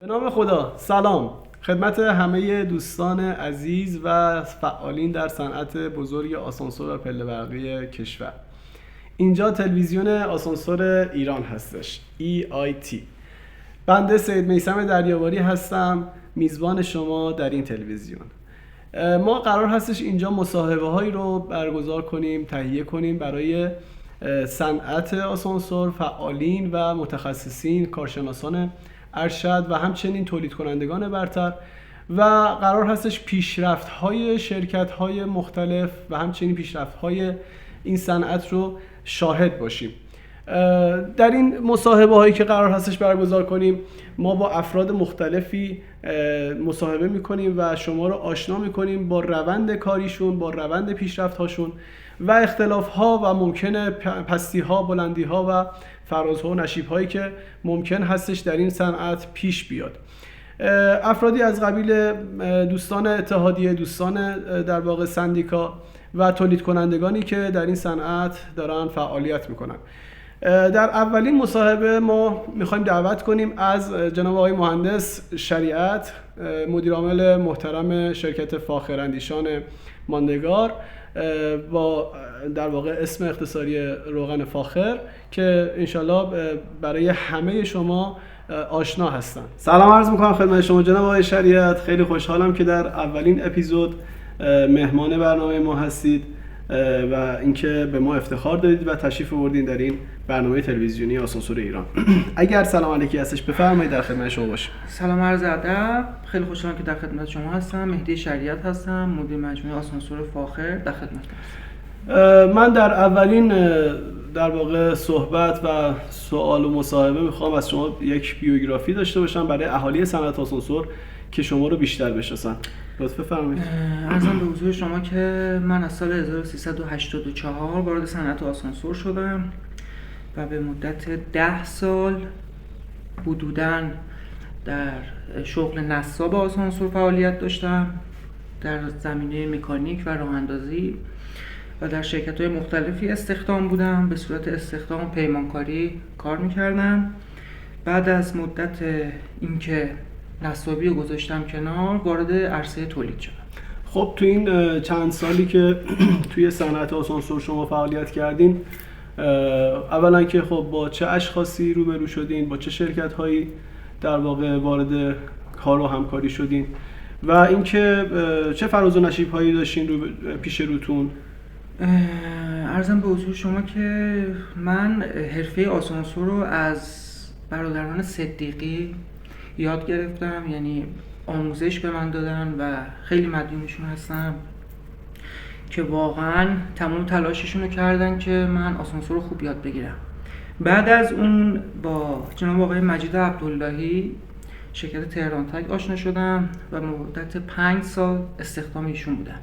به نام خدا، سلام خدمت همه دوستان عزیز و فعالین در صنعت بزرگ آسانسور و پله برقی کشور. اینجا تلویزیون آسانسور ایران هستش، EIT. بنده سید میثم دریاواری هستم، میزبان شما در این تلویزیون. ما قرار هستش اینجا مصاحبه هایی رو برگزار کنیم، تهیه کنیم برای صنعت آسانسور، فعالین و متخصصین، کارشناسان ارشد و همچنین تولید کنندگان برتر، و قرار هستش پیشرفت های شرکت های مختلف و همچنین پیشرفت های این صنعت رو شاهد باشیم. در این مصاحبه هایی که قرار هستش برگزار کنیم، ما با افراد مختلفی مصاحبه میکنیم و شما رو آشنا میکنیم با روند کاریشون، با روند پیشرفت هاشون و اختلاف ها و ممکنه پستی ها، بلندی ها و فرازها و نشیب هایی که ممکن هستش در این صنعت پیش بیاد. افرادی از قبیل دوستان اتحادیه، دوستان در واقع سندیکا و تولید کنندگانی که در این صنعت دارن فعالیت میکنن. در اولین مصاحبه ما میخوایم دعوت کنیم از جناب آقای مهندس شریعت، مدیر عامل محترم شرکت فاخر اندیشان ماندگار با در واقع اسم اختصاری روغن فاخر، که انشالله برای همه شما آشنا هستن. سلام عرض میکنم خدمت شما جناب آقای شریعت. خیلی خوشحالم که در اولین اپیزود مهمان برنامه ما هستید و اینکه به ما افتخار دادید و تشریف آوردین در این برنامه تلویزیونی آسانسور ایران. اگر سلام علیکی هستش بفرمایید در خدمت شما باشیم. سلام عرض ادب. خیلی خوشحالم که در خدمت شما هستم. مهدی شریعت هستم، مدیر مجموعه آسانسور فاخر در خدمت هستم. من در اولین در واقع صحبت و سوال و مصاحبه میخوام از شما یک بیوگرافی داشته باشم برای اهالی صنعت آسانسور که شما رو بیشتر بشناسن. لطفاً بفرمایید. عرضم به حضور شما که من از سال 1384 وارد صنعت آسانسور شدم و به مدت 10 سال حدوداً در شغل نصاب آسانسور فعالیت داشتم، در زمینه مکانیک و راه اندازی و در شرکت‌های مختلفی استخدام بودم. به صورت استخدام پیمانکاری کار می‌کردم. بعد از مدت اینکه نصابی رو گذاشتم کنار، وارد عرصه تولید شدم. خب تو این چند سالی که توی صنعت آسانسور شما فعالیت کردین، اولا که خب با چه اشخاصی روبرو شدین، با چه شرکت‌هایی در واقع وارد کار و همکاری شدین و اینکه چه فراز و نشیب‌هایی داشتین پیش روتون؟ عرضم به حضور شما که من حرفه آسانسور رو از برادران صدیقی یاد گرفتم، یعنی آموزش به من دادن و خیلی مدیونشون هستم که واقعا تمام تلاششون رو کردن که من آسانسور رو خوب یاد بگیرم. بعد از اون با جناب آقای مجید عبداللهی شرکت تهران تک آشنا شدم و مدت 5 سال استخدام ایشون بودم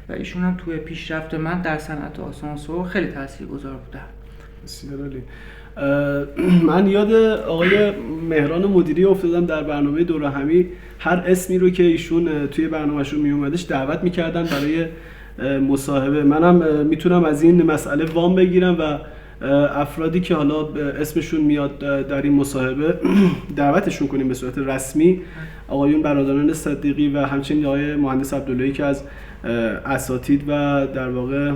و ایشون هم توی پیشرفت من در صنعت آسانسور خیلی تاثیرگذار بودن. بسیار عالی. من یاد آقای مهران مدیری افتادم در برنامه دوره همی. هر اسمی رو که ایشون توی برنامه‌شون می اومدش دعوت می‌کردن برای مصاحبه. منم میتونم از این مسئله وام بگیرم و افرادی که حالا اسمشون میاد در این مصاحبه دعوتشون کنیم به صورت رسمی. آقایون برادران صدیقی و همچنین آقای مهندس عبداللهی که از اساتید و در واقع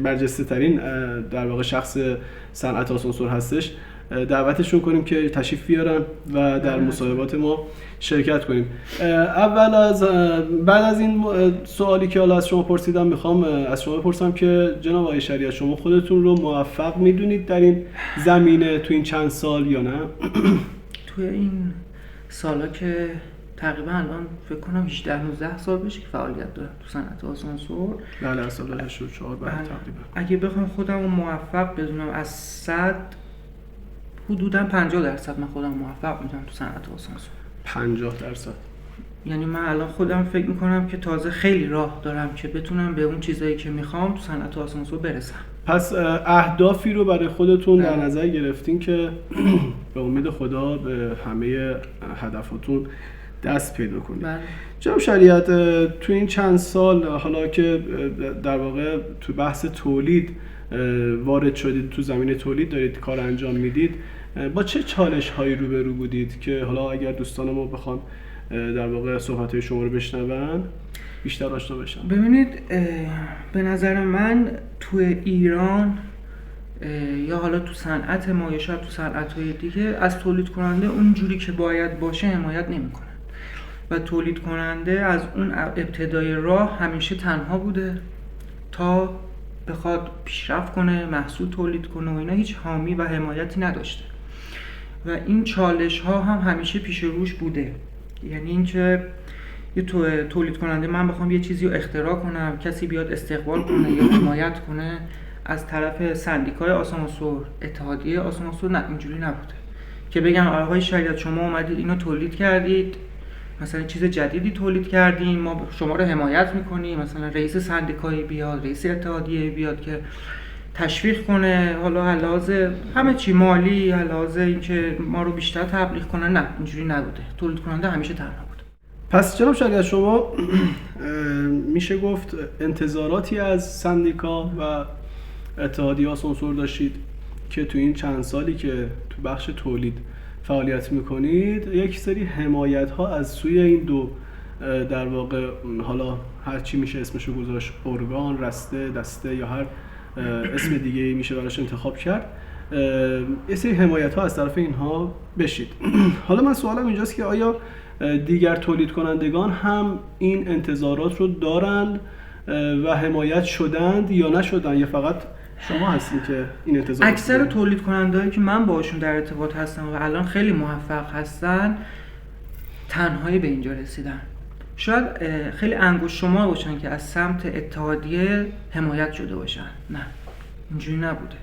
برجسته ترین در واقع شخص صنعت آسانسور هستش، دعوتشون کنیم که تشریف بیارن و در مصاحبات ما شرکت کنیم. بعد از این سوالی که حالا از شما پرسیدم، میخوام از شما بپرسم که جناب آقای شریعت، شما خودتون رو موفق میدونید در این زمینه تو این چند سال یا نه؟ توی این سالا که تقریبا الان فکر کنم 18-19 سال بشه که فعالیت دارم تو صنعت آسانسور. بله، از سال 84 تقریبا. اگه بخوام خودم رو موفق بدونم از 100 حدوداً 50% من خودم موفق میدونم تو صنعت آسانسور. 50%؟ یعنی من الان خودم فکر میکنم که تازه خیلی راه دارم که بتونم به اون چیزایی که میخوام تو صنعت آسانسور برسم. پس اهدافی رو برای خودتون در نظر گرفتین که به امید خدا به همه هدفاتون دست پیدا کنید. بله. جناب شریعت، تو این چند سال حالا که در واقع تو بحث تولید وارد شدید، تو زمینه تولید دارید کار انجام میدید، با چه چالش هایی روبرو بودید که حالا اگر دوستان ما بخوان در واقع صحبت های شما رو بشنون بیشتر آشنا بشن؟ ببینید به نظر من تو ایران یا حالا تو صنعت ما یا شاید تو صنعت‌های دیگه از تولید کننده اونجوری که باید باشه حمایت نمی‌کنن و تولید کننده از اون ابتدای راه همیشه تنها بوده تا بخواد پیشرفت کنه، محصول تولید کنه و اینا هیچ حامی و حمایتی نداشته و این چالش ها هم همیشه پیش روش بوده. یعنی اینکه یه تولید کننده من بخوام یه چیزی رو اختراع کنم، کسی بیاد استقبال کنه یا حمایت کنه از طرف سندیکای آسانسور، اتحادیه آسانسور، نه اینجوری نبوده که بگن آقای شریعت شما اومدید اینو تولید کردید، مثلا چیز جدیدی تولید کردیم، ما شما رو حمایت میکنیم، مثلا رئیس سندیکایی بیاد، رئیس اتحادیه بیاد که تشویق کنه، حالا لحاظ همه چی مالی، لحاظ اینکه ما رو بیشتر تبلیغ کنه، نه اینجوری نبوده. تولید کننده همیشه تنها بوده. پس جناب شریعت شما میشه گفت انتظاراتی از سندیکا و اتحادیه آسانسور داشتید که تو این چند سالی که تو بخش تولید فعالیت میکنید یک سری حمایت ها از سوی این دو در واقع حالا هر چی میشه اسمشو گذاشت، ارگان، رسته، دسته یا هر اسم دیگه میشه براش انتخاب کرد، یه سری حمایت ها از طرف اینها بشید. حالا من سوالم اینجاست که آیا دیگر تولید کنندگان هم این انتظارات رو دارند و حمایت شدند یا نشدند یا فقط شما هستین که این انتظارات؟ اکثر تولید کنندهایی که من باشون در ارتباط هستم و الان خیلی موفق هستن تنهایی به اینجا رسیدن. شاید خیلی انگشت شمار باشن که از سمت اتحادیه حمایت شده باشن، نه اینجوری نبوده.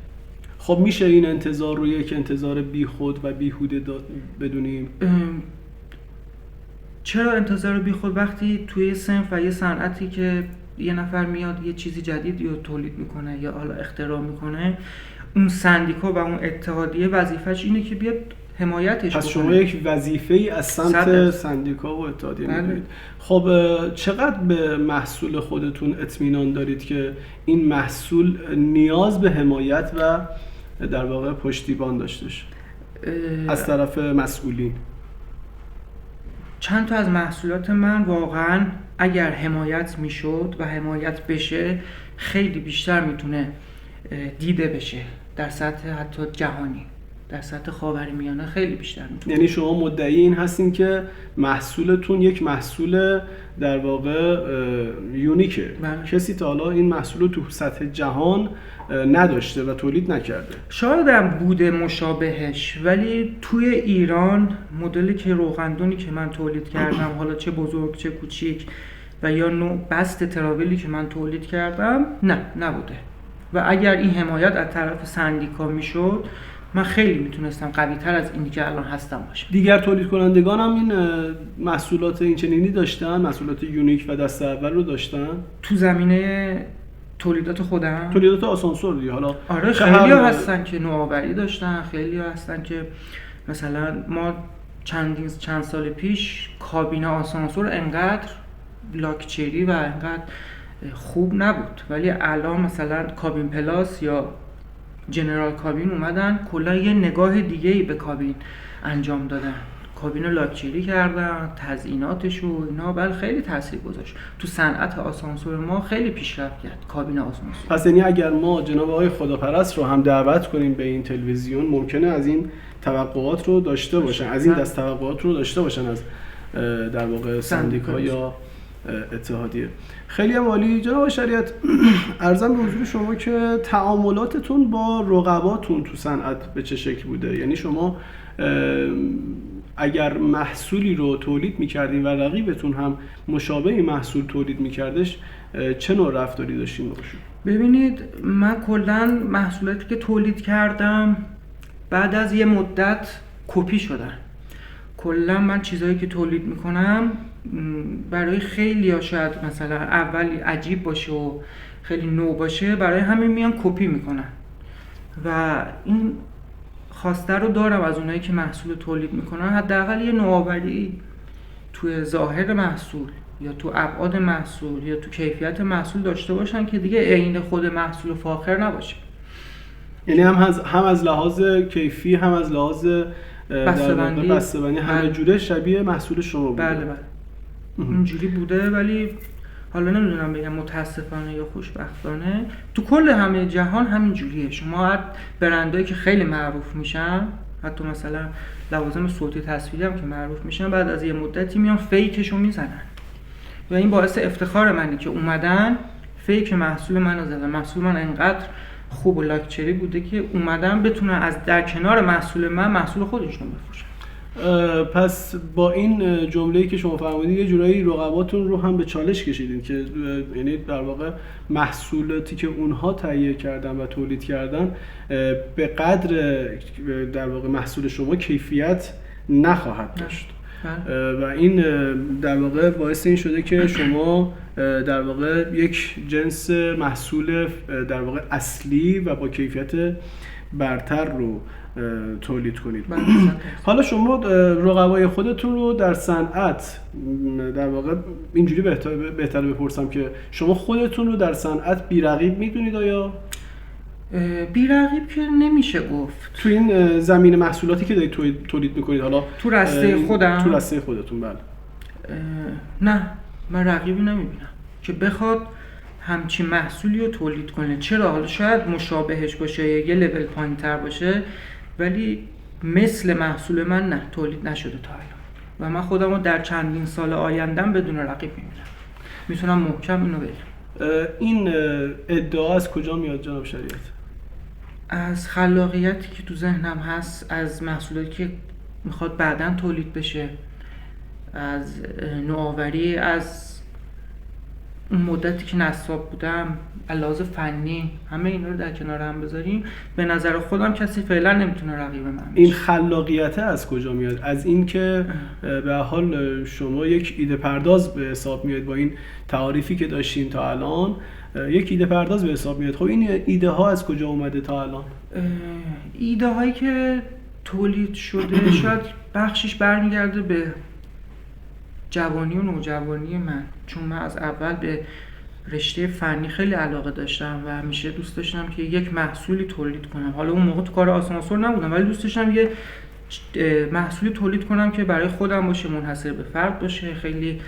خب میشه این انتظار رو یک انتظار بیخود و بیهوده بدونیم؟ چرا انتظار بیخود؟ وقتی توی صنف و یه صنعتی که یه نفر میاد یه چیزی جدیدی رو تولید میکنه یا حالا اختراع میکنه، اون سندیکا و اون اتحادیه وظیفش اینه که بیاد حمایتش پس بکنه. شما یک وظیفه ای از سمت سندیکا و اتحادیه میدونید. خب چقدر به محصول خودتون اطمینان دارید که این محصول نیاز به حمایت و در واقع پشتیبان داشتش از طرف مسئولین؟ چند تا از محصولات من واقعا اگر حمایت میشد و حمایت بشه خیلی بیشتر میتونه دیده بشه در سطح حتی جهانی، در سطح خاورمیانه خیلی بیشتر میتونه. یعنی شما مدعی این هستین که محصولتون یک محصول در واقع یونیکه، کسی تا حالا این محصول رو تو سطح جهان نداشته و تولید نکرده. شاید هم بوده مشابهش، ولی توی ایران مدلی که روغندونی که من تولید کردم، حالا چه بزرگ چه کوچیک، و یا نوع بست تراویلی که من تولید کردم، نبوده. و اگر این حمایت از طرف سندیکا میشد من خیلی میتونستم قوی تر از اینی که الان هستم باشم. دیگر تولید کنندگان هم این محصولات این چنینی داشتن، محصولات یونیک و دسته اول رو داشتن تو زمینه تولیدات خودم، تولیدات آسانسور دیگه. حالا آره خیلی هستن که نوآوری داشتن، خیلی هستن که مثلا ما چند سال پیش کابین آسانسور انقدر لاکچری و انقدر خوب نبود، ولی الان مثلا کابین پلاس یا جنرال کابین اومدن کلا یه نگاه دیگه‌ای به کابین انجام دادن، کابین لاکچری کردن، تزییناتش و اینا، بل خیلی تاثیر گذاشت تو صنعت آسانسور ما، خیلی پیشرفت کرد کابین آسانسور. پس یعنی اگر ما جناب آقای خداپرست رو هم دعوت کنیم به این تلویزیون ممکنه از این توقعات رو داشته باشن، از این دست توقعات رو داشته باشن از در واقع سندیکا یا اتحادیه. خیلی هم عالی. جناب شریعت، عرضم به حضور شما که تعاملاتتون با رقباتون تو صنعت به چه شکل بوده؟ یعنی شما اگر محصولی رو تولید می‌کردین و رقیبتون هم مشابه محصول تولید می‌کردش، چه نوع رفتاری داشتین باشون؟ ببینید من کلاً محصولاتی که تولید کردم بعد از یه مدت کپی شدن. کلاً من چیزایی که تولید میکنم برای خیلی‌ها شاید مثلا اولی عجیب باشه و خیلی نو باشه، برای همین میان کپی میکنن و این خواسته رو دارم از اونایی که محصول تولید میکنن حداقل یه نوآوری توی ظاهر محصول یا تو ابعاد محصول یا تو کیفیت محصول داشته باشن که دیگه عین خود محصول فاخر نباشه. یعنی هم از لحاظ کیفی، هم از لحاظ بسته‌بندی همه جوره شبیه محصول شما بوده. بله اینجوری بوده، ولی حالا نمیدونم بگم متاسفانه یا خوشبختانه تو کل همه جهان همین جوریه. شما هر برندایی که خیلی معروف میشن، حتی مثلا لوازم صوتی تصویری هم که معروف میشن، بعد از یه مدتی میان فیکشو میزنن و این باعث افتخار منه که اومدن فیک محصول منو زدن. محصول من انقدر خوب و لاکچری بوده که اومدن بتونن از در کنار محصول من محصول خودشون بفروشن. پس با این جمله‌ای که شما فرمودید یه جورایی رقباتون رو هم به چالش کشیدین که یعنی در واقع محصولاتی که اونها تهیه کردن و تولید کردن به قدر در واقع محصول شما کیفیت نخواهد داشت. و این در واقع باعث این شده که شما در واقع یک جنس محصول در واقع اصلی و با کیفیت برتر رو تولید کنید. حالا شما رقبای خودتون رو در صنعت در واقع اینجوری بهتره بپرسم که شما خودتون رو در صنعت بی‌رقیب میدونید آیا؟ بی‌رقیب که نمیشه گفت. تو این زمین محصولاتی که دارید تولید میکنید، حالا تو رسته خودم؟ تو رسته خودتون بله. نه، من رقیبی نمیبینم که بخواد همچین محصولی رو تولید کنه. چرا؟ حالا شاید مشابهش باشه، یه لول پایین‌تر باشه، ولی مثل محصول من نه، تولید نشده تا الان و من خودم رو در چندین سال آیندهم بدون رقیب میبینم. میتونم محکم اینو بگم. این ادعا از کجا میاد جناب شریعت؟ از خلاقیتی که تو ذهنم هست، از محصولاتی که میخواد بعداً تولید بشه، از نوآوری، از اون مدتی که نساب بودم، علاوه فنی، همه اینا رو در کنار هم بذاریم، به نظر خودم کسی فعلا نمیتونه رقیب من بشه. این خلاقیت از کجا میاد؟ از این که به حال شما یک ایده پرداز به حساب میاد، با این تعاریفی که داشتیم تا الان یک ایده پرداز به حساب میاد. خب این ایده ها از کجا اومده تا الان؟ ایده هایی که تولید شده شاید بخشش برمیگرده به جوانی و نوجوانی من، چون من از اول به رشته فنی خیلی علاقه داشتم و همیشه دوست داشتم که یک محصولی تولید کنم. حالا اون موقع تو کار آسانسور نبودم، ولی دوست داشتم یه محصولی تولید کنم که برای خودم باشه، منحصر به فرد باشه، خیلی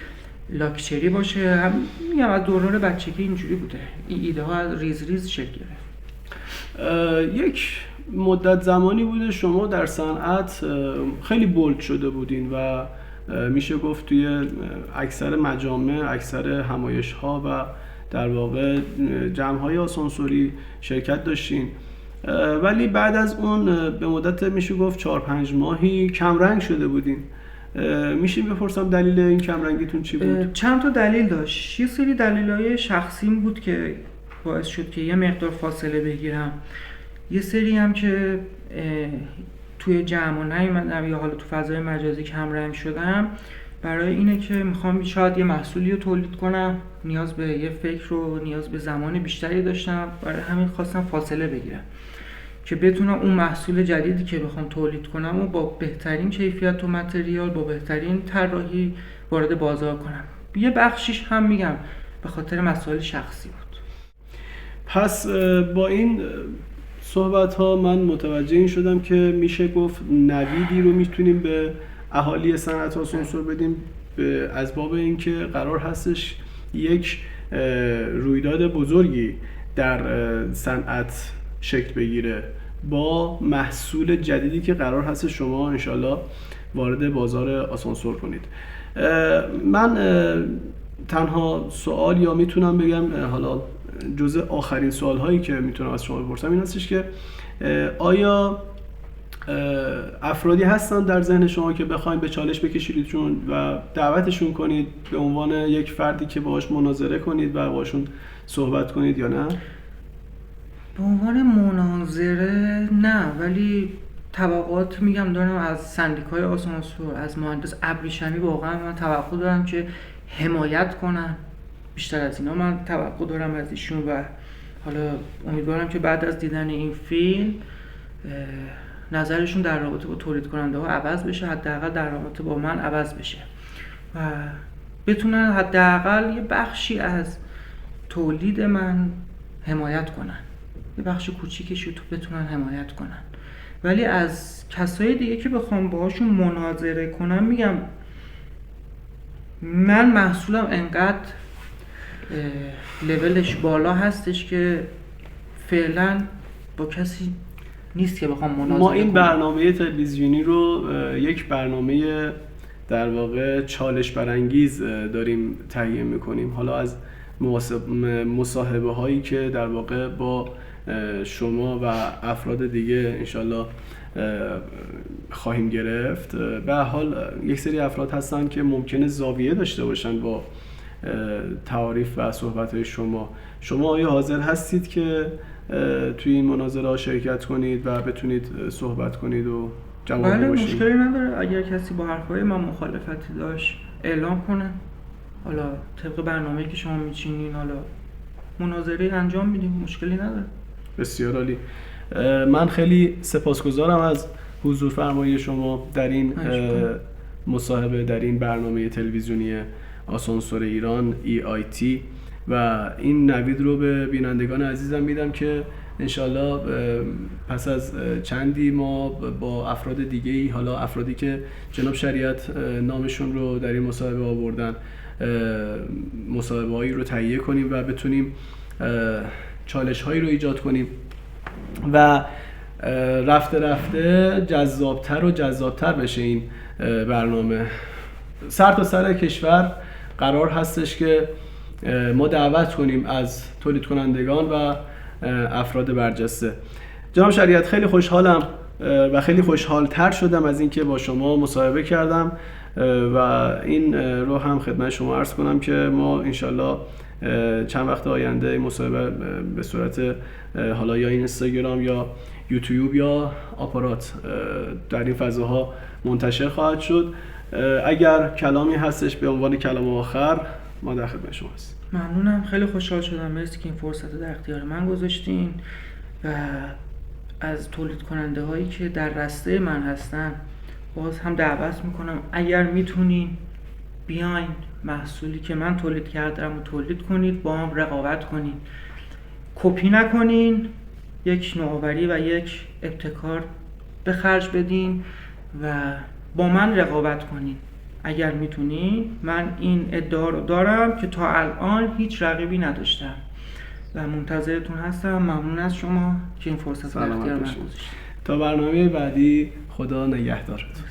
لاکچری باشه. هم میگم از دوران بچگی اینجوری بوده، این ایده ها از ریز ریز شکل گرفت. یک مدت زمانی بوده شما در صنعت خیلی بولد شده بودین و میشه گفت توی اکثر مجامع، اکثر همایش‌ها و در واقع جمع‌های آسانسوری شرکت داشتین، ولی بعد از اون به مدت میشه گفت 4-5 ماهی کمرنگ شده بودین. میشه بپرسم دلیل این کمرنگیتون چی بود؟ چند تا دلیل داشت. یه سری دلایل شخصیم بود که باعث شد که یه مقدار فاصله بگیرم. یه سری هم که توی جمع نیومدم یا حالا تو فضای مجازی کمرنگ شدم، برای اینه که میخوام شاید یه محصولی رو تولید کنم، نیاز به یه فکر و نیاز به زمان بیشتری داشتم، برای همین خواستم فاصله بگیرم که بتونم اون محصول جدیدی که بخوام تولید کنم و با بهترین کیفیت و متریال، با بهترین طراحی وارد بازار کنم. یه بخشیش هم میگم به خاطر مسائل شخصی بود. پس با این صحبت ها من متوجه این شدم که میشه گفت نویدی رو میتونیم به اهالی صنعت آسانسور بدیم، به اسباب اینکه قرار هستش یک رویداد بزرگی در صنعت شکل بگیره با محصول جدیدی که قرار هست شما انشالله وارد بازار آسانسور کنید. من تنها سوال یا میتونم بگم حالا جزء آخرین سوال هایی که میتونم از شما بپرسم این هستش که آیا افرادی هستن در ذهن شما که بخواید به چالش بکشیدشون و دعوتشون کنید به عنوان یک فردی که باهاش مناظره کنید و باهاشون صحبت کنید یا نه؟ به عنوان مناظره نه، ولی توقعات میگم دارم از سندیکای آسانسور، از مهندس ابریشمی. واقعا من توقع دارم که حمایت کنن. بیشتر از اینا من توقع دارم از ایشون و حالا امیدوارم که بعد از دیدن این فیلم نظرشون در رابطه با تولید کننده ها عوض بشه، حداقل در رابطه با من عوض بشه و بتونن حداقل یه بخشی از تولید من حمایت کنن. یه بخش کوچیکش رو بتونن حمایت کنن. ولی از کسای دیگه که بخوام باهاشون مناظره کنم، میگم من محصولم انقدر لولش بالا هستش که فعلا با کسی نیست که بخوام مناظره کنم. ما این برنامه تلویزیونی رو یک برنامه در واقع چالش برانگیز داریم تهیه میکنیم. حالا از مصاحبه هایی که در واقع با شما و افراد دیگه انشالله خواهیم گرفت. به حال یک سری افراد هستن که ممکنه زاویه داشته باشن با تعاریف و صحبت شما آیا حاضر هستید که توی این مناظره ها شرکت کنید و بتونید صحبت کنید و جواب بله باشید؟ مشکلی نداره. اگر کسی با حرفای من مخالفتی داشت اعلام کنه، حالا طبق برنامه‌ای که شما میچینین حالا مناظره انجام میدیم، مشکلی نداره. بسیار عالی. من خیلی سپاسگزارم از حضور فرمایی شما در این مصاحبه، در این برنامه تلویزیونی آسانسور ایران EIT و این نوید رو به بینندگان عزیزم میدم که انشالله پس از چندی ما با افراد دیگه‌ای، حالا افرادی که جناب شریعت نامشون رو در این مصاحبه آوردن، مصاحبه‌هایی رو تهیه کنیم و بتونیم چالش‌هایی رو ایجاد کنیم و رفته رفته جذابتر و جذابتر بشه این برنامه. سر تا سر کشور قرار هستش که ما دعوت کنیم از تولید کنندگان و افراد برجسته. جناب شریعت خیلی خوشحالم و خیلی خوشحالتر شدم از اینکه با شما مصاحبه کردم و این رو هم خدمت شما عرض کنم که ما انشالله چند وقت آینده این مصاحبه به صورت حالا یا اینستاگرام یا یوتیوب یا آپارات در این فضاها منتشر خواهد شد. اگر کلامی هستش به عنوان کلام آخر، ما در خدمت شما هستیم. ممنونم، خیلی خوشحال شدم. مرسی که این فرصت در اختیار من گذاشتین و از تولید کننده هایی که در رسته من هستن باز هم دعوت میکنم اگر میتونین بیاین محصولی که من تولید کردم و تولید کنید، با هم رقابت کنید، کپی نکنین، یک نوآوری و یک ابتکار به خرج بدین و با من رقابت کنین. اگر میتونین، من این ادعا رو دارم که تا الان هیچ رقیبی نداشتم و منتظرتون هستم. ممنون از شما که این فرصت رو اختیار من گذاشتید. تا برنامه بعدی، خدا نگهدارتون.